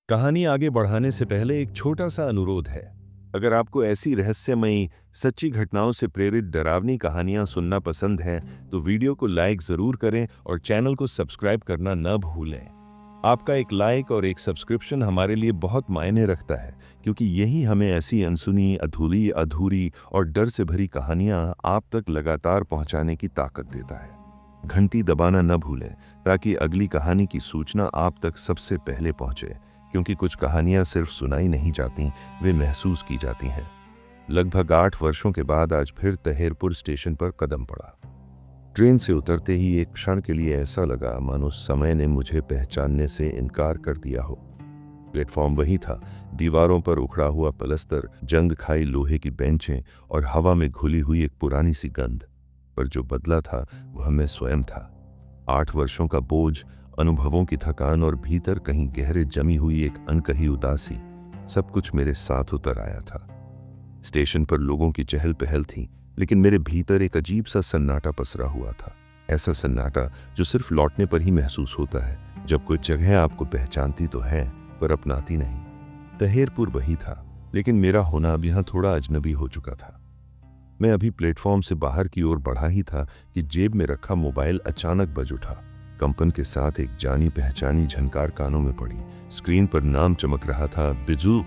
कहानी आगे बढ़ाने से पहले एक छोटा सा अनुरोध है। अगर आपको ऐसी रहस्यमयी सच्ची घटनाओं से प्रेरित डरावनी कहानियां सुनना पसंद है तो वीडियो को लाइक जरूर करें और चैनल को सब्सक्राइब करना न भूलें। आपका एक लाइक और एक सब्सक्रिप्शन हमारे लिए बहुत मायने रखता है, क्योंकि यही हमें ऐसी अनसुनी, अधूरी अधूरी और डर से भरी कहानियां आप तक लगातार पहुंचाने की ताकत देता है। घंटी दबाना न भूलें ताकि अगली कहानी की सूचना आप तक सबसे पहले पहुंचे, क्योंकि कुछ कहानियां सिर्फ सुनाई नहीं जाती, वे महसूस की जाती हैं। लगभग 8 वर्षों के बाद आज फिर तहेरपुर स्टेशन पर कदम पड़ा। ट्रेन से उतरते ही एक क्षण के लिए ऐसा लगा मानो समय ने मुझे पहचानने से इनकार कर दिया हो। प्लेटफॉर्म वही था, दीवारों पर उखड़ा हुआ पलस्तर, जंग खाई लोहे की बेंचें और हवा में घुली हुई एक पुरानी सी गंध। पर जो बदला था वह मैं स्वयं था। 8 वर्षों का बोझ, अनुभवों की थकान और भीतर कहीं गहरे जमी हुई एक अनकही उदासी, सब कुछ मेरे साथ उतर आया था। स्टेशन पर लोगों की चहल पहल थी, लेकिन मेरे भीतर एक अजीब सा सन्नाटा पसरा हुआ था। ऐसा सन्नाटा जो सिर्फ लौटने पर ही महसूस होता है, जब कोई जगह आपको पहचानती तो है पर अपनाती नहीं। तहेरपुर वही था, लेकिन मेरा होना अब यहाँ थोड़ा अजनबी हो चुका था। मैं अभी प्लेटफॉर्म से बाहर की ओर बढ़ा ही था कि जेब में रखा मोबाइल अचानक बज उठा। कंपन के साथ एक जानी पहचानी झनकार कानों में पड़ी। स्क्रीन पर नाम चमक रहा था, बिजू।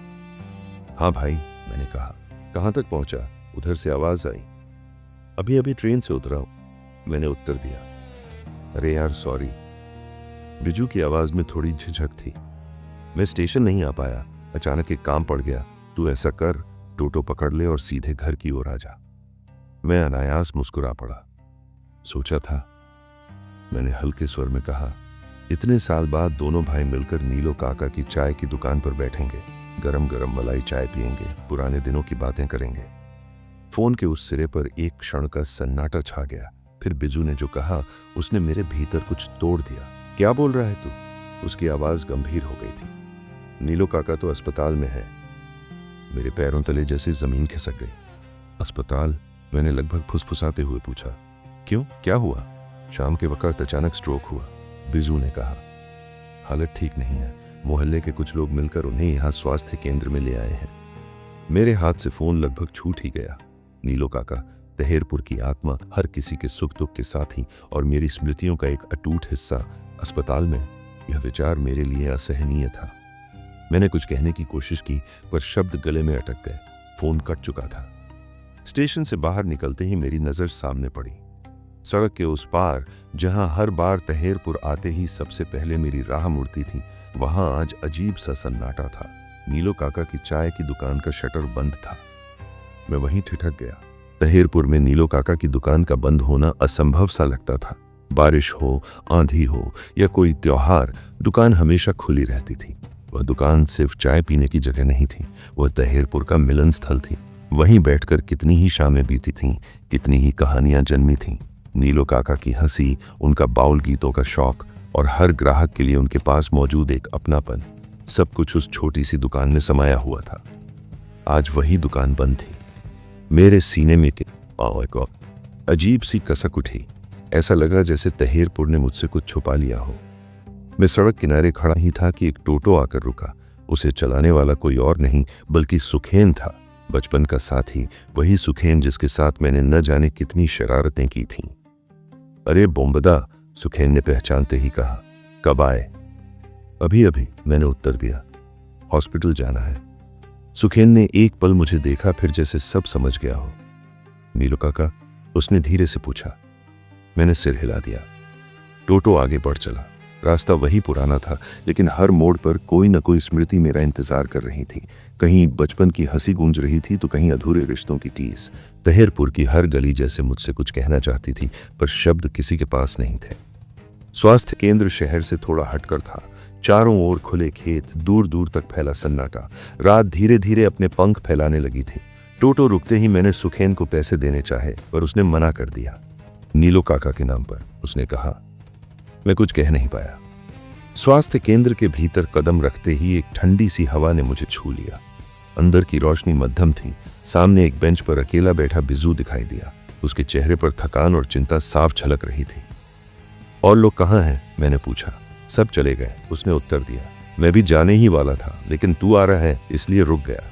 हाँ भाई, मैंने कहा। कहाँ तक पहुंचा? उधर से आवाज आई। अभी अभी ट्रेन से उतरा हूं, मैंने उत्तर दिया। अरे यार सॉरी। बिजू की आवाज में थोड़ी झिझक थी। मैं स्टेशन नहीं आ पाया, अचानक एक काम पड़ गया। तू ऐसा कर, टोटो पकड़ ले और सीधे घर की ओर आ जा। मैं अनायास मुस्कुरा पड़ा। सोचा था, मैंने हल्के स्वर में कहा, इतने साल बाद दोनों भाई मिलकर नीलो काका की चाय की दुकान पर बैठेंगे, गरम गरम मलाई चाय पिएंगे, पुराने दिनों की बातें करेंगे। फोन के उस सिरे पर एक क्षण का सन्नाटा छा गया। फिर बिजू ने जो कहा, उसने मेरे भीतर कुछ तोड़ दिया। क्या बोल रहा है तू? उसकी आवाज गंभीर हो गई थी। नीलो काका तो अस्पताल में है। मेरे पैरों तले जैसे जमीन खिसक गई। अस्पताल? मैंने लगभग फुसफुसाते हुए पूछा। क्यों, क्या हुआ? शाम के वक्त अचानक स्ट्रोक हुआ, बिजू ने कहा। हालत ठीक नहीं है। मोहल्ले के कुछ लोग मिलकर उन्हें यहाँ स्वास्थ्य केंद्र में ले आए हैं। मेरे हाथ से फोन लगभग छूट ही गया। नीलो काका, तहेरपुर की आत्मा, हर किसी के सुख दुख के साथी और मेरी स्मृतियों का एक अटूट हिस्सा, अस्पताल में। यह विचार मेरे लिए असहनीय था। मैंने कुछ कहने की कोशिश की, पर शब्द गले में अटक गए। फोन कट चुका था। स्टेशन से बाहर निकलते ही मेरी नजर सामने पड़ी। सड़क के उस पार, जहां हर बार तहेरपुर आते ही सबसे पहले मेरी राह मुड़ती थी, वहां आज अजीब सा सन्नाटा था। नीलो काका की चाय की दुकान का शटर बंद था। मैं वहीं ठिठक गया। तहेरपुर में नीलो काका की दुकान का बंद होना असंभव सा लगता था। बारिश हो, आंधी हो या कोई त्योहार, दुकान हमेशा खुली रहती थी। वह दुकान सिर्फ चाय पीने की जगह नहीं थी, वह तहेरपुर का मिलन स्थल थी। वहीं बैठकर कितनी ही शामें बीती थीं, कितनी ही कहानियां जन्मी थीं। नीलो काका की हंसी, उनका बाउल गीतों का शौक और हर ग्राहक के लिए उनके पास मौजूद एक अपनापन, सब कुछ उस छोटी सी दुकान में समाया हुआ था। आज वही दुकान बंद थी। मेरे सीने में अजीब सी कसक उठी। ऐसा लगा जैसे तहेरपुर ने मुझसे कुछ छुपा लिया हो। मैं सड़क किनारे खड़ा ही था कि एक टोटो आकर रुका। उसे चलाने वाला कोई और नहीं बल्कि सुखेन था, बचपन का साथी, वही सुखेन जिसके साथ मैंने न जाने कितनी शरारतें की थीं। अरे बोम्बदा, सुखेन ने पहचानते ही कहा। कब आए? अभी अभी, मैंने उत्तर दिया। हॉस्पिटल जाना है। सुखेन ने एक पल मुझे देखा, फिर जैसे सब समझ गया हो। नीलो काका, उसने धीरे से पूछा। मैंने सिर हिला दिया। टोटो आगे बढ़ चला। रास्ता वही पुराना था, लेकिन हर मोड़ पर कोई न कोई स्मृति मेरा इंतजार कर रही थी। कहीं बचपन की हंसी गूंज रही थी तो कहीं अधूरे रिश्तों की टीस। तहेरपुर की हर गली जैसे मुझसे कुछ कहना चाहती थी, पर शब्द किसी के पास नहीं थे। स्वास्थ्य केंद्र शहर से थोड़ा हटकर था। चारों ओर खुले खेत, दूर दूर तक फैला सन्नाटा। रात धीरे धीरे अपने पंख फैलाने लगी थी। टोटो रुकते ही मैंने सुखेन को पैसे देने चाहे, पर उसने मना कर दिया। नीलो काका के नाम पर, उसने कहा। मैं कुछ कह नहीं पाया। स्वास्थ्य केंद्र के भीतर कदम रखते ही एक ठंडी सी हवा ने मुझे छू लिया। अंदर की रोशनी मध्यम थी। सामने एक बेंच पर अकेला बैठा बिजू दिखाई दिया। उसके चेहरे पर थकान और चिंता साफ झलक रही थी। और लोग कहाँ हैं? मैंने पूछा। सब चले गए, उसने उत्तर दिया। मैं भी जाने ही वाला था, लेकिन तू आ रहा है इसलिए रुक गया।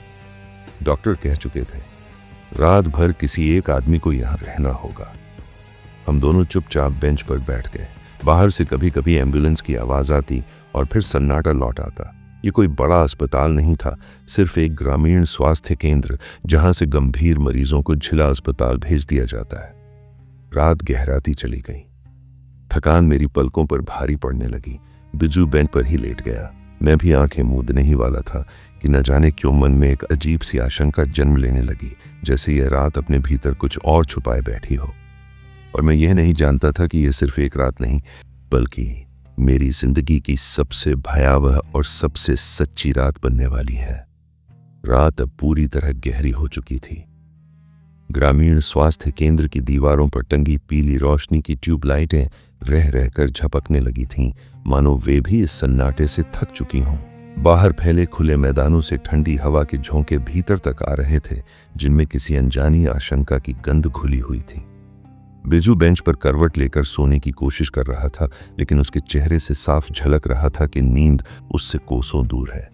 डॉक्टर कह चुके थे रात भर किसी एक आदमी को यहाँ रहना होगा। हम दोनों चुपचाप बेंच पर बैठ गए। बाहर से कभी कभी एम्बुलेंस की आवाज आती और फिर सन्नाटा लौट आता। ये कोई बड़ा अस्पताल नहीं था, सिर्फ एक ग्रामीण स्वास्थ्य केंद्र जहां से गंभीर मरीजों को जिला अस्पताल भेज दिया जाता है। रात गहराती चली गई। थकान मेरी पलकों पर भारी पड़ने लगी। बिजू बेंच पर ही लेट गया। मैं भी आंखें मूंदने ही वाला था कि न जाने क्यों मन में एक अजीब सी आशंका जन्म लेने लगी, जैसे यह रात अपने भीतर कुछ और छुपाए बैठी हो। और मैं यह नहीं जानता था कि यह सिर्फ एक रात नहीं, बल्कि मेरी जिंदगी की सबसे भयावह और सबसे सच्ची रात बनने वाली है। रात अब पूरी तरह गहरी हो चुकी थी। ग्रामीण स्वास्थ्य केंद्र की दीवारों पर टंगी पीली रोशनी की ट्यूबलाइटें रह रहकर झपकने लगी थीं, मानो वे भी इस सन्नाटे से थक चुकी हों। बाहर फैले खुले मैदानों से ठंडी हवा के झोंके भीतर तक आ रहे थे, जिनमें किसी अनजानी आशंका की गंध घुली हुई थी। बिजू बेंच पर करवट लेकर सोने की कोशिश कर रहा था, लेकिन उसके चेहरे से साफ झलक रहा था कि नींद उससे कोसों दूर है।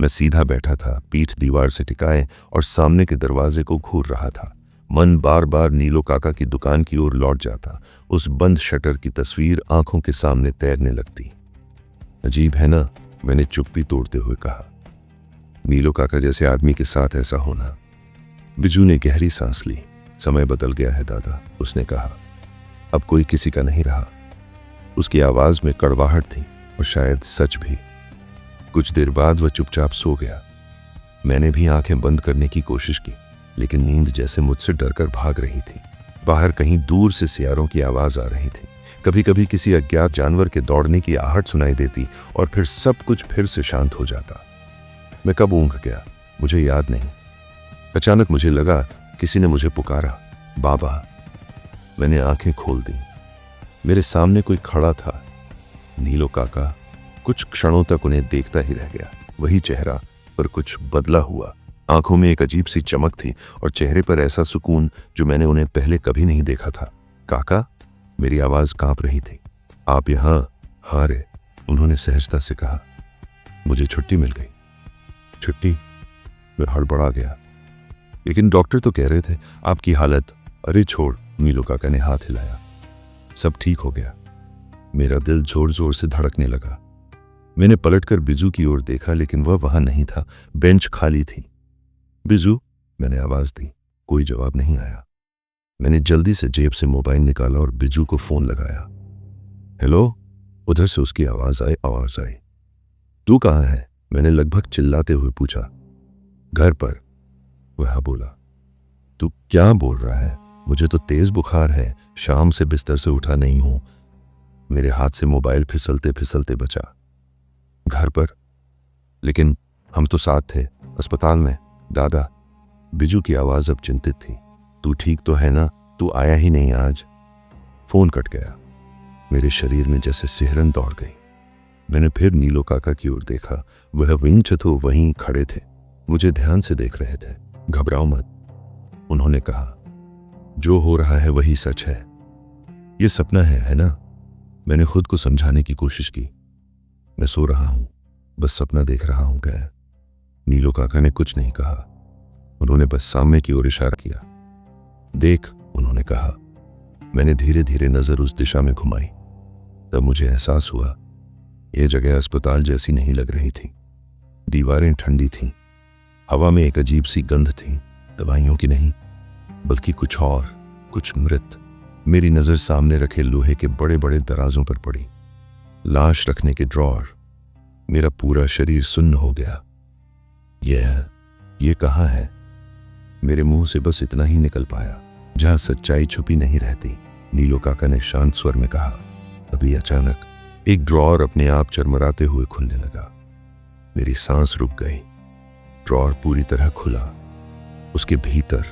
मैं सीधा बैठा था, पीठ दीवार से टिकाए, और सामने के दरवाजे को घूर रहा था। मन बार बार नीलो काका की दुकान की ओर लौट जाता। उस बंद शटर की तस्वीर आंखों के सामने तैरने लगती। अजीब है ना, मैंने चुप्पी तोड़ते हुए कहा। नीलो काका जैसे आदमी के साथ ऐसा होना। बिजू ने गहरी सांस ली। समय बदल गया है दादा, उसने कहा। अब कोई किसी का नहीं रहा। उसकी आवाज में कड़वाहट थी और शायद सच भी। कुछ देर बाद वह चुपचाप सो गया। मैंने भी आंखें बंद करने की कोशिश की, लेकिन नींद जैसे मुझसे डरकर भाग रही थी। बाहर कहीं दूर से सियारों की आवाज आ रही थी। कभी कभी किसी अज्ञात जानवर के दौड़ने की आहट सुनाई देती और फिर सब कुछ फिर से शांत हो जाता। मैं कब ऊँघ गया मुझे याद नहीं। अचानक मुझे लगा किसी ने मुझे पुकारा, बाबा। मैंने आंखें खोल दी। मेरे सामने कोई खड़ा था, नीलो काका। कुछ क्षणों तक उन्हें देखता ही रह गया। वही चेहरा, पर कुछ बदला हुआ। आंखों में एक अजीब सी चमक थी और चेहरे पर ऐसा सुकून जो मैंने उन्हें पहले कभी नहीं देखा था। काका, मेरी आवाज कांप रही थी। आप यहाँ? हाँ रे, उन्होंने सहजता से कहा। मुझे छुट्टी मिल गई। छुट्टी? मैं हड़बड़ा गया। लेकिन डॉक्टर तो कह रहे थे आपकी हालत। अरे छोड़, नीलो काका ने हाथ हिलाया। सब ठीक हो गया। मेरा दिल जोर जोर से धड़कने लगा। मैंने पलटकर बिजू की ओर देखा, लेकिन वह वहां नहीं था। बेंच खाली थी। बिजू, मैंने आवाज दी। कोई जवाब नहीं आया। मैंने जल्दी से जेब से मोबाइल निकाला और बिजू को फोन लगाया। हेलो, उधर से उसकी आवाज आई। तू कहाँ है? मैंने लगभग चिल्लाते हुए पूछा। घर पर, वह बोला। तू क्या बोल रहा है? मुझे तो तेज बुखार है, शाम से बिस्तर से उठा नहीं हूं। मेरे हाथ से मोबाइल फिसलते फिसलते बचा। घर पर? लेकिन हम तो साथ थे, अस्पताल में। दादा, बिजू की आवाज अब चिंतित थी। तू ठीक तो है ना? तू आया ही नहीं आज। फोन कट गया। मेरे शरीर में जैसे सिहरन दौड़ गई। मैंने फिर नीलो काका की ओर देखा। वह विंचथो वहीं खड़े थे, मुझे ध्यान से देख रहे थे। घबराओ मत, उन्होंने कहा। जो हो रहा है वही सच है। ये सपना है ना? मैंने खुद को समझाने की कोशिश की। मैं सो रहा हूं, बस सपना देख रहा हूं। क्या? नीलो काका ने कुछ नहीं कहा। उन्होंने बस सामने की ओर इशारा किया। देख, उन्होंने कहा। मैंने धीरे धीरे नजर उस दिशा में घुमाई। तब मुझे एहसास हुआ यह जगह अस्पताल जैसी नहीं लग रही थी। दीवारें ठंडी थीं, हवा में एक अजीब सी गंध थी, दवाइयों की नहीं, बल्कि कुछ और, कुछ मृत। मेरी नजर सामने रखे लोहे के बड़े बड़े दराजों पर पड़ी। लाश रखने के ड्रॉर। मेरा पूरा शरीर सुन्न हो गया। यह कहाँ है? मेरे मुंह से बस इतना ही निकल पाया, जहां सच्चाई छुपी नहीं रहती। नीलो काका ने शांत स्वर में कहा। अभी अचानक एक ड्रॉर अपने आप चरमराते हुए खुलने लगा। मेरी सांस रुक गई। ड्रॉर पूरी तरह खुला। उसके भीतर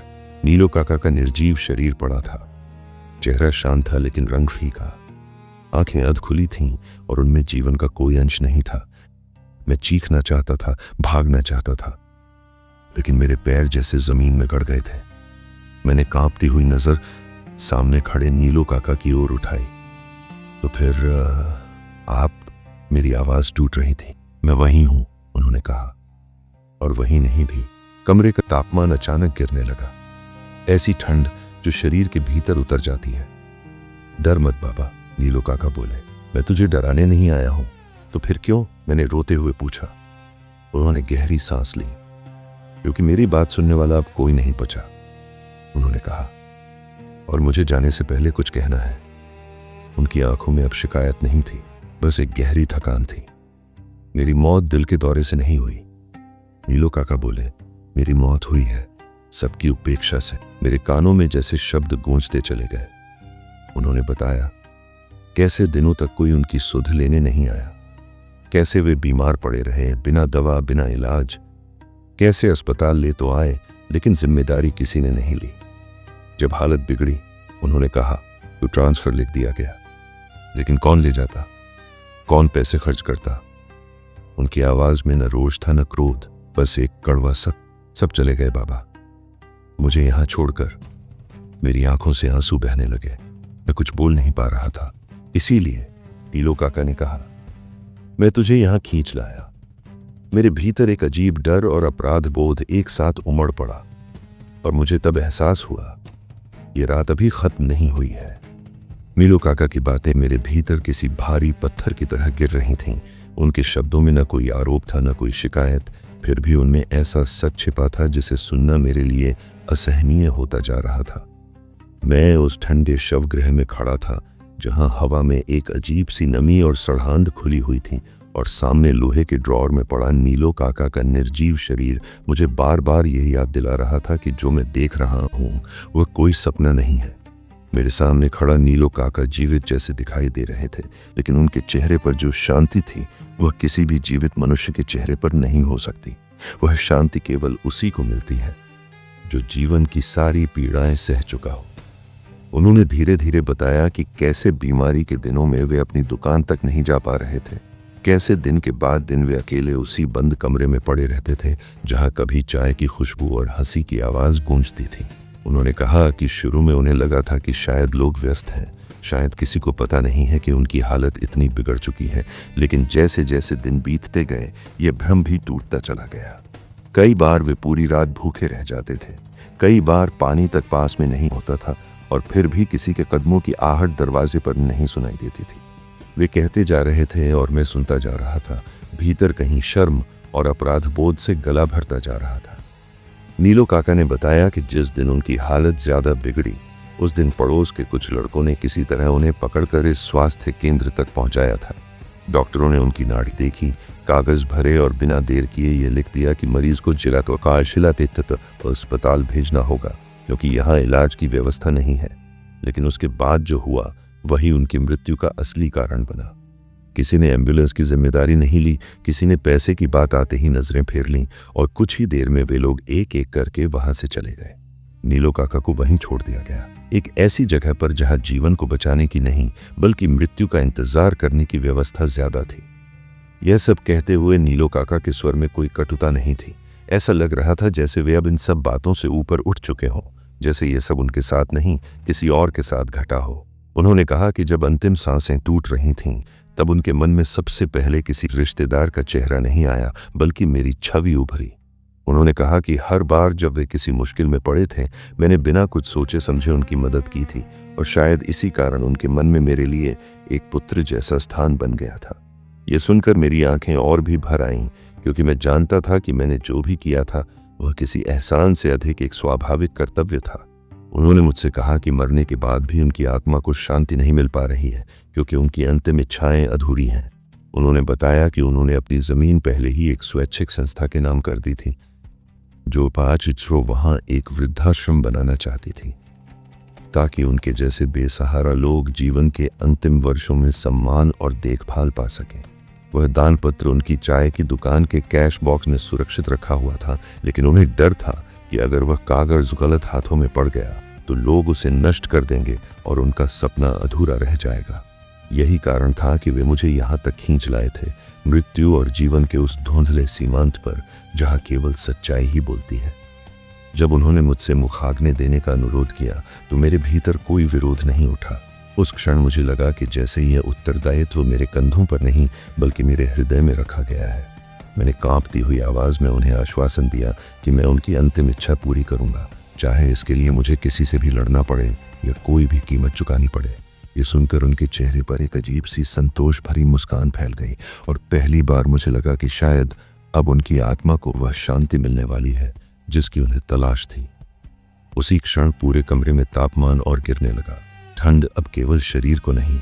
नीलो काका का निर्जीव शरीर पड़ा था। चेहरा शांत था, लेकिन रंग फीका। आंखें अध खुली थीं और उनमें जीवन का कोई अंश नहीं था। मैं चीखना चाहता था, भागना चाहता था, लेकिन मेरे पैर जैसे जमीन में गड़ गए थे। मैंने कांपती हुई नजर सामने खड़े नीलो काका की ओर उठाई। तो फिर आप? मेरी आवाज टूट रही थी। मैं वहीं हूं, उन्होंने कहा। और वहीं नहीं भी, कमरे का तापमान अचानक गिरने लगा। ऐसी ठंड जो शरीर के भीतर उतर जाती है। डर मत बाबा, नीलो काका बोले। मैं तुझे डराने नहीं आया हूं। तो फिर क्यों? मैंने रोते हुए पूछा। उन्होंने गहरी सांस ली। क्योंकि मेरी बात सुनने वाला अब कोई नहीं बचा, उन्होंने कहा। और मुझे जाने से पहले कुछ कहना है। उनकी आंखों में अब शिकायत नहीं थी, बस एक गहरी थकान थी। मेरी मौत दिल के दौरे से नहीं हुई, नीलो काका बोले। मेरी मौत हुई है सबकी उपेक्षा से। मेरे कानों में जैसे शब्द गूंजते चले गए। उन्होंने बताया कैसे दिनों तक कोई उनकी सुध लेने नहीं आया, कैसे वे बीमार पड़े रहे बिना दवा बिना इलाज, कैसे अस्पताल ले तो आए लेकिन जिम्मेदारी किसी ने नहीं ली। जब हालत बिगड़ी, उन्होंने कहा तो ट्रांसफर लिख दिया गया, लेकिन कौन ले जाता, कौन पैसे खर्च करता? उनकी आवाज में न रोष था न क्रोध, बस एक कड़वा सत्य। सब चले गए बाबा, मुझे यहां छोड़कर। मेरी आंखों से आंसू बहने लगे। मैं कुछ बोल नहीं पा रहा था। इसीलिए नीलो काका ने कहा, मैं तुझे यहां खींच लाया। मेरे भीतर एक अजीब डर और अपराध बोध एक साथ उमड़ पड़ा और मुझे तब एहसास हुआ ये रात अभी खत्म नहीं हुई है। नीलो काका की बातें मेरे भीतर किसी भारी पत्थर की तरह गिर रही थीं। उनके शब्दों में न कोई आरोप था न कोई शिकायत, फिर भी उनमें ऐसा सच छिपा था जिसे सुनना मेरे लिए असहनीय होता जा रहा था। मैं उस ठंडे शवगृह में खड़ा था जहां हवा में एक अजीब सी नमी और सड़ांध खुली हुई थी और सामने लोहे के ड्रॉर में पड़ा नीलो काका का निर्जीव शरीर मुझे बार बार यही याद दिला रहा था कि जो मैं देख रहा हूं वह कोई सपना नहीं है। मेरे सामने खड़ा नीलो काका जीवित जैसे दिखाई दे रहे थे, लेकिन उनके चेहरे पर जो शांति थी वह किसी भी जीवित मनुष्य के चेहरे पर नहीं हो सकती। वह शांति केवल उसी को मिलती है जो जीवन की सारी पीड़ाएं सह चुका हो। उन्होंने धीरे धीरे बताया कि कैसे बीमारी के दिनों में वे अपनी दुकान तक नहीं जा पा रहे थे, कैसे दिन के बाद दिन वे अकेले उसी बंद कमरे में पड़े रहते थे जहां कभी चाय की खुशबू और हंसी की आवाज गूंजती थी। उन्होंने कहा कि शुरू में उन्हें लगा था कि शायद लोग व्यस्त हैं, शायद किसी को पता नहीं है कि उनकी हालत इतनी बिगड़ चुकी है, लेकिन जैसे जैसे दिन बीतते गए ये भ्रम भी टूटता चला गया। कई बार वे पूरी रात भूखे रह जाते थे, कई बार पानी तक पास में नहीं होता था और फिर भी किसी के कदमों की आहट दरवाजे पर नहीं सुनाई देती थी। वे कहते जा रहे थे और मैं सुनता जा रहा था। भीतर कहीं शर्म और अपराध बोध से गला भरता जा रहा था। नीलो काका ने बताया कि जिस दिन उनकी हालत ज्यादा बिगड़ी उस दिन पड़ोस के कुछ लड़कों ने किसी तरह उन्हें पकड़कर इस स्वास्थ्य केंद्र तक पहुंचाया था। डॉक्टरों ने उनकी नाड़ी देखी, कागज भरे और बिना देर किए ये लिख दिया कि मरीज को जिला अस्पताल भेजना होगा क्योंकि यहाँ इलाज की व्यवस्था नहीं है। लेकिन उसके बाद जो हुआ वही उनकी मृत्यु का असली कारण बना। किसी ने एम्बुलेंस की जिम्मेदारी नहीं ली, किसी ने पैसे की बात आते ही नजरें फेर लीं और कुछ ही देर में वे लोग एक एक करके वहां से चले गए। नीलो काका को वहीं छोड़ दिया गया, एक ऐसी जगह पर जहां जीवन को बचाने की नहीं बल्कि मृत्यु का इंतजार करने की व्यवस्था ज्यादा थी। यह सब कहते हुए नीलो काका के स्वर में कोई कटुता नहीं थी। ऐसा लग रहा था जैसे वे अब इन सब बातों से ऊपर उठ चुके हों, जैसे ये सब उनके साथ नहीं किसी और के साथ घटा हो। उन्होंने कहा कि जब अंतिम सांसें टूट रही थीं तब उनके मन में सबसे पहले किसी रिश्तेदार का चेहरा नहीं आया बल्कि मेरी छवि उभरी। उन्होंने कहा कि हर बार जब वे किसी मुश्किल में पड़े थे मैंने बिना कुछ सोचे समझे उनकी मदद की थी और शायद इसी कारण उनके मन में मेरे लिए एक पुत्र जैसा स्थान बन गया था। ये सुनकर मेरी आंखें और भी भर आईं क्योंकि मैं जानता था कि मैंने जो भी किया था वह किसी एहसान से अधिक एक स्वाभाविक कर्तव्य था। उन्होंने मुझसे कहा कि मरने के बाद भी उनकी आत्मा को शांति नहीं मिल पा रही है क्योंकि उनकी अंतिम इच्छाएं अधूरी हैं। उन्होंने बताया कि उन्होंने अपनी जमीन पहले ही एक स्वैच्छिक संस्था के नाम कर दी थी जो 5 वहां एक वृद्धाश्रम बनाना चाहती थी ताकि उनके जैसे बेसहारा लोग जीवन के अंतिम वर्षों में सम्मान और देखभाल पा सकें। वह दान पत्र उनकी चाय की दुकान के कैश बॉक्स में सुरक्षित रखा हुआ था, लेकिन उन्हें डर था कि अगर वह कागज गलत हाथों में पड़ गया तो लोग उसे नष्ट कर देंगे और उनका सपना अधूरा रह जाएगा। यही कारण था कि वे मुझे यहाँ तक खींच लाए थे, मृत्यु और जीवन के उस धुंधले सीमांत पर जहाँ केवल सच्चाई ही बोलती है। जब उन्होंने मुझसे मुखाग्नि देने का अनुरोध किया तो मेरे भीतर कोई विरोध नहीं उठा। उस क्षण मुझे लगा कि जैसे यह उत्तरदायित्व मेरे कंधों पर नहीं बल्कि मेरे हृदय में रखा गया है। मैंने कांपती हुई आवाज़ में उन्हें आश्वासन दिया कि मैं उनकी अंतिम इच्छा पूरी करूंगा, चाहे इसके लिए मुझे किसी से भी लड़ना पड़े या कोई भी कीमत चुकानी पड़े। ये सुनकर उनके चेहरे पर एक अजीब सी संतोष भरी मुस्कान फैल गई और पहली बार मुझे लगा कि शायद अब उनकी आत्मा को वह शांति मिलने वाली है जिसकी उन्हें तलाश थी। उसी क्षण पूरे कमरे में तापमान और गिरने लगा। ठंड अब केवल शरीर को नहीं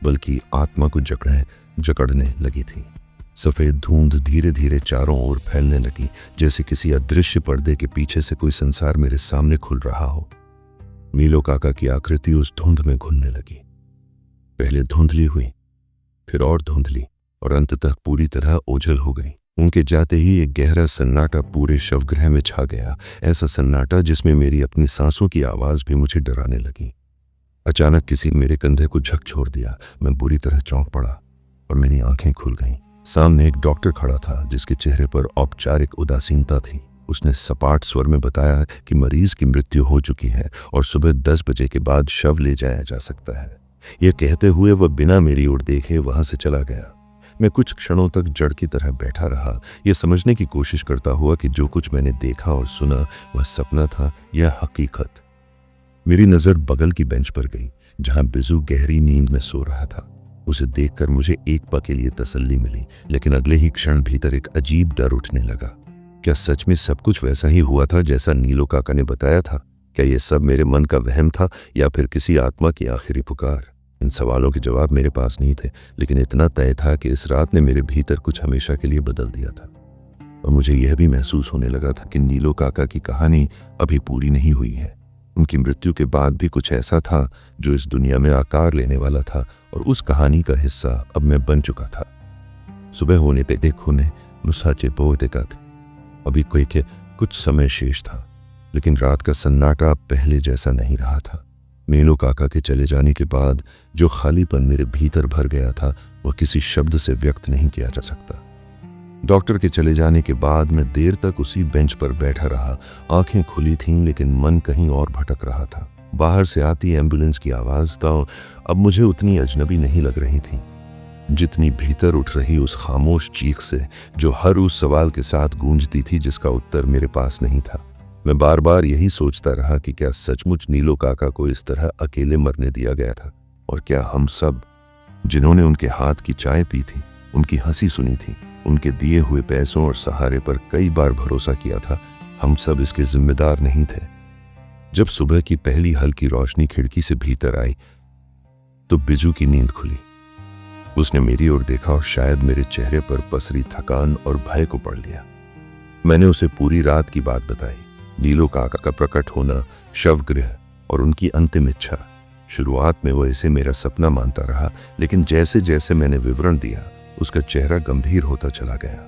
बल्कि आत्मा को जकड़ने लगी थी। सफेद धुंध धीरे धीरे चारों ओर फैलने लगी, जैसे किसी अदृश्य पर्दे के पीछे से कोई संसार मेरे सामने खुल रहा हो। नीलो काका की आकृति उस धुंध में घुलने लगी। पहले धुंधली हुई, फिर और धुंधली और अंततः पूरी तरह ओझल हो गई। उनके जाते ही एक गहरा सन्नाटा पूरे शवगृह में छा गया, ऐसा सन्नाटा जिसमें मेरी अपनी सांसों की आवाज भी मुझे डराने लगी। अचानक किसी मेरे कंधे को झकझोर दिया। मैं बुरी तरह चौंक पड़ा और मेरी आंखें खुल गईं। सामने एक डॉक्टर खड़ा था जिसके चेहरे पर औपचारिक उदासीनता थी। उसने सपाट स्वर में बताया कि मरीज की मृत्यु हो चुकी है और सुबह 10 बजे के बाद शव ले जाया जा सकता है। यह कहते हुए वह बिना मेरी ओर देखे वहां से चला गया। मैं कुछ क्षणों तक जड़ की तरह बैठा रहा, यह समझने की कोशिश करता हुआ कि जो कुछ मैंने देखा और सुना वह सपना था या हकीकत। मेरी नजर बगल की बेंच पर गई जहां बिजू गहरी नींद में सो रहा था। उसे देखकर मुझे एक पल के लिए तसल्ली मिली, लेकिन अगले ही क्षण भीतर एक अजीब डर उठने लगा। क्या सच में सब कुछ वैसा ही हुआ था जैसा नीलो काका ने बताया था? क्या यह सब मेरे मन का वहम था या फिर किसी आत्मा की आखिरी पुकार? इन सवालों के जवाब मेरे पास नहीं थे, लेकिन इतना तय था कि इस रात ने मेरे भीतर कुछ हमेशा के लिए बदल दिया था। और मुझे यह भी महसूस होने लगा था कि नीलो काका की कहानी अभी पूरी नहीं हुई है। उनकी मृत्यु के बाद भी कुछ ऐसा था जो इस दुनिया में आकार लेने वाला था और उस कहानी का हिस्सा अब मैं बन चुका था। सुबह होने पे देखो ने नुसाचे बोते तक अभी कोई के कुछ समय शेष था, लेकिन रात का सन्नाटा अब पहले जैसा नहीं रहा था। नीलो काका के चले जाने के बाद जो खालीपन मेरे भीतर भर गया था वह किसी शब्द से व्यक्त नहीं किया जा सकता। डॉक्टर के चले जाने के बाद मैं देर तक उसी बेंच पर बैठा रहा। आंखें खुली थीं लेकिन मन कहीं और भटक रहा था। बाहर से आती एम्बुलेंस की आवाज तो अब मुझे उतनी अजनबी नहीं लग रही थी जितनी भीतर उठ रही उस खामोश चीख से जो हर उस सवाल के साथ गूंजती थी जिसका उत्तर मेरे पास नहीं था। मैं बार बार यही सोचता रहा कि क्या सचमुच नीलो काका को इस तरह अकेले मरने दिया गया था, और क्या हम सब जिन्होंने उनके हाथ की चाय पी थी, उनकी हंसी सुनी थी, उनके दिए हुए पैसों और सहारे पर कई बार भरोसा किया था, हम सब इसके जिम्मेदार नहीं थे। जब सुबह की पहली हल्की रोशनी खिड़की से भीतर आई तो बिजू की नींद खुली। उसने मेरी ओर देखा और शायद मेरे चेहरे पर पसरी थकान और भय को पढ़ लिया। मैंने उसे पूरी रात की बात बताई, नीलो काका का प्रकट होना, शवगृह और उनकी अंतिम इच्छा। शुरुआत में वह इसे मेरा सपना मानता रहा, लेकिन जैसे जैसे मैंने विवरण दिया उसका चेहरा गंभीर होता चला गया।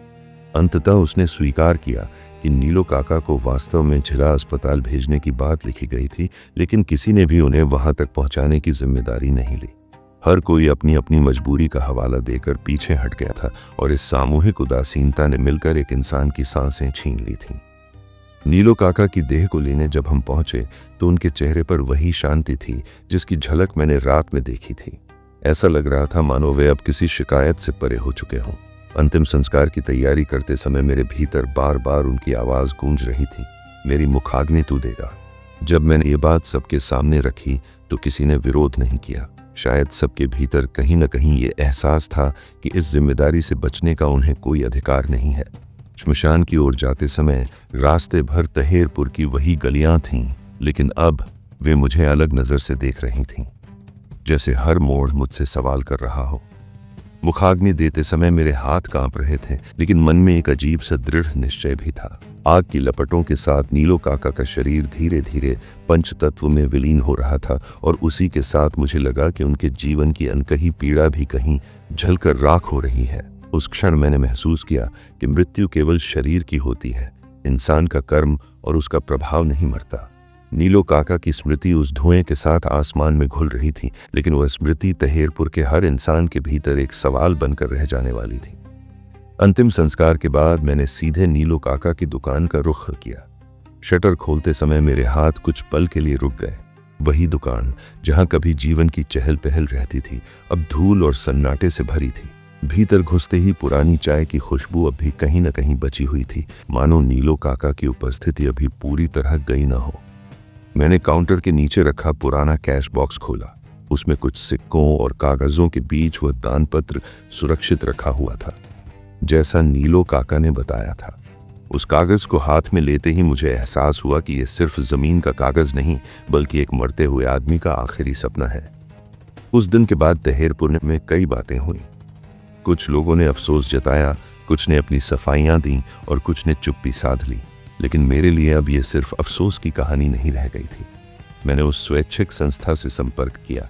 अंततः उसने स्वीकार किया कि नीलो काका को वास्तव में जिला अस्पताल भेजने की बात लिखी गई थी, लेकिन किसी ने भी उन्हें वहां तक पहुंचाने की जिम्मेदारी नहीं ली। हर कोई अपनी अपनी मजबूरी का हवाला देकर पीछे हट गया था और इस सामूहिक उदासीनता ने मिलकर एक इंसान की सांसें छीन ली थीं। नीलो काका की देह को लेने जब हम पहुंचे तो उनके चेहरे पर वही शांति थी जिसकी झलक मैंने रात में देखी थी। ऐसा लग रहा था मानो वे अब किसी शिकायत से परे हो चुके हों। अंतिम संस्कार की तैयारी करते समय मेरे भीतर बार बार उनकी आवाज गूंज रही थी, मेरी मुखाग्नि तू देगा। जब मैंने ये बात सबके सामने रखी तो किसी ने विरोध नहीं किया। शायद सबके भीतर कहीं न कहीं ये एहसास था कि इस जिम्मेदारी से बचने का उन्हें कोई अधिकार नहीं है। श्मशान की ओर जाते समय रास्ते भर तहेरपुर की वही गलियां थीं, लेकिन अब वे मुझे अलग नजर से देख रही थीं, जैसे हर मोड़ मुझसे सवाल कर रहा हो। मुखाग्नि देते समय मेरे हाथ कांप रहे थे, लेकिन मन में एक अजीब सा दृढ़ निश्चय भी था। आग की लपटों के साथ नीलो काका का शरीर धीरे धीरे पंचतत्व में विलीन हो रहा था और उसी के साथ मुझे लगा कि उनके जीवन की अनकही पीड़ा भी कहीं झलकर राख हो रही है। उस क्षण मैंने महसूस किया कि मृत्यु केवल शरीर की होती है, इंसान का कर्म और उसका प्रभाव नहीं मरता। नीलो काका की स्मृति उस धुएं के साथ आसमान में घुल रही थी, लेकिन वह स्मृति तहेरपुर के हर इंसान के भीतर एक सवाल बनकर रह जाने वाली थी। अंतिम संस्कार के बाद मैंने सीधे नीलो काका की दुकान का रुख किया। शटर खोलते समय मेरे हाथ कुछ पल के लिए रुक गए। वही दुकान जहां कभी जीवन की चहल पहल रहती थी अब धूल और सन्नाटे से भरी थी। भीतर घुसते ही पुरानी चाय की खुशबू अब भी कहीं न कहीं बची हुई थी, मानो नीलो काका की उपस्थिति अभी पूरी तरह गई न हो। मैंने काउंटर के नीचे रखा पुराना कैश बॉक्स खोला। उसमें कुछ सिक्कों और कागजों के बीच वह दानपत्र सुरक्षित रखा हुआ था, जैसा नीलो काका ने बताया था। उस कागज को हाथ में लेते ही मुझे एहसास हुआ कि यह सिर्फ जमीन का कागज नहीं, बल्कि एक मरते हुए आदमी का आखिरी सपना है। उस दिन के बाद तहेरपुर में कई बातें हुई। कुछ लोगों ने अफसोस जताया, कुछ ने अपनी सफाइयां दी और कुछ ने चुप्पी साध ली। लेकिन मेरे लिए अब यह सिर्फ अफसोस की कहानी नहीं रह गई थी। मैंने उस स्वैच्छिक संस्था से संपर्क किया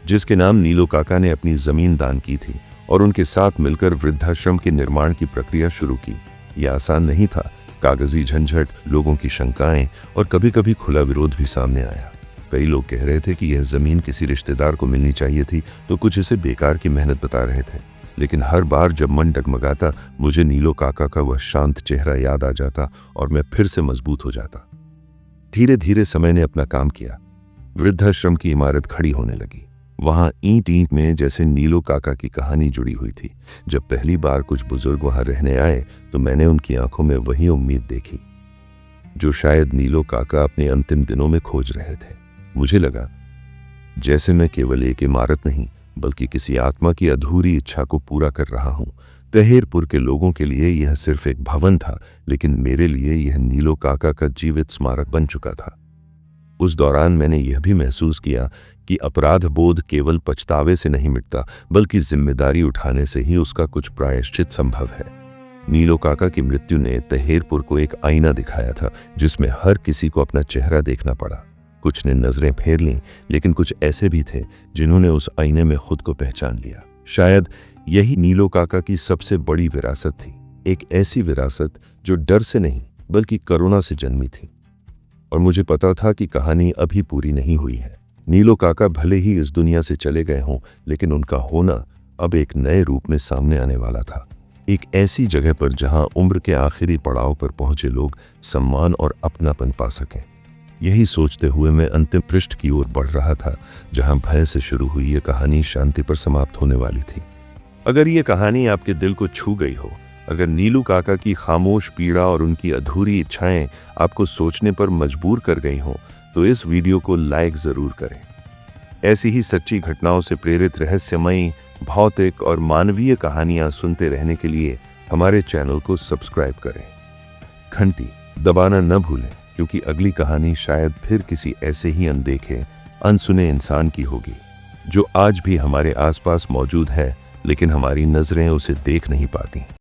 जिसके नाम नीलो काका ने अपनी जमीन दान की थी, और उनके साथ मिलकर वृद्धाश्रम के निर्माण की प्रक्रिया शुरू की। यह आसान नहीं था। कागजी झंझट, लोगों की शंकाएं और कभी कभी खुला विरोध भी सामने आया। कई लोग कह रहे थे कि यह जमीन किसी रिश्तेदार को मिलनी चाहिए थी, तो कुछ इसे बेकार की मेहनत बता रहे थे। लेकिन हर बार जब मन डगमगाता, मुझे नीलो काका का वह शांत चेहरा याद आ जाता और मैं फिर से मजबूत हो जाता। धीरे धीरे समय ने अपना काम किया। वृद्धाश्रम की इमारत खड़ी होने लगी। वहां ईंट ईंट में जैसे नीलो काका की कहानी जुड़ी हुई थी। जब पहली बार कुछ बुजुर्ग वहां रहने आए तो मैंने उनकी आंखों में वही उम्मीद देखी जो शायद नीलो काका अपने अंतिम दिनों में खोज रहे थे। मुझे लगा जैसे मैं केवल एक इमारत नहीं, बल्कि किसी आत्मा की अधूरी इच्छा को पूरा कर रहा हूं। तहेरपुर के लोगों के लिए यह सिर्फ एक भवन था, लेकिन मेरे लिए यह नीलो काका का जीवित स्मारक बन चुका था। उस दौरान मैंने यह भी महसूस किया कि अपराध बोध केवल पछतावे से नहीं मिटता, बल्कि जिम्मेदारी उठाने से ही उसका कुछ प्रायश्चित संभव है। नीलो काका की मृत्यु ने तहेरपुर को एक आईना दिखाया था जिसमें हर किसी को अपना चेहरा देखना पड़ा। कुछ ने नजरें फेर लीं, लेकिन कुछ ऐसे भी थे जिन्होंने उस आईने में खुद को पहचान लिया। शायद यही नीलो काका की सबसे बड़ी विरासत थी, एक ऐसी विरासत जो डर से नहीं बल्कि करुणा से जन्मी थी। और मुझे पता था कि कहानी अभी पूरी नहीं हुई है। नीलो काका भले ही इस दुनिया से चले गए हों, लेकिन उनका होना अब एक नए रूप में सामने आने वाला था। एक ऐसी जगह पर जहां उम्र के आखिरी पड़ाव पर पहुंचे लोग सम्मान और अपनापन पा सकें। यही सोचते हुए मैं अंतिम पृष्ठ की ओर बढ़ रहा था, जहां भय से शुरू हुई यह कहानी शांति पर समाप्त होने वाली थी। अगर ये कहानी आपके दिल को छू गई हो, अगर नीलू काका की खामोश पीड़ा और उनकी अधूरी इच्छाएं आपको सोचने पर मजबूर कर गई हों, तो इस वीडियो को लाइक जरूर करें। ऐसी ही सच्ची घटनाओं से प्रेरित रहस्यमयी, भौतिक और मानवीय कहानियां सुनते रहने के लिए हमारे चैनल को सब्सक्राइब करें। घंटी दबाना न भूलें, क्योंकि अगली कहानी शायद फिर किसी ऐसे ही अनदेखे, अनसुने इंसान की होगी, जो आज भी हमारे आसपास मौजूद है, लेकिन हमारी नजरें उसे देख नहीं पाती।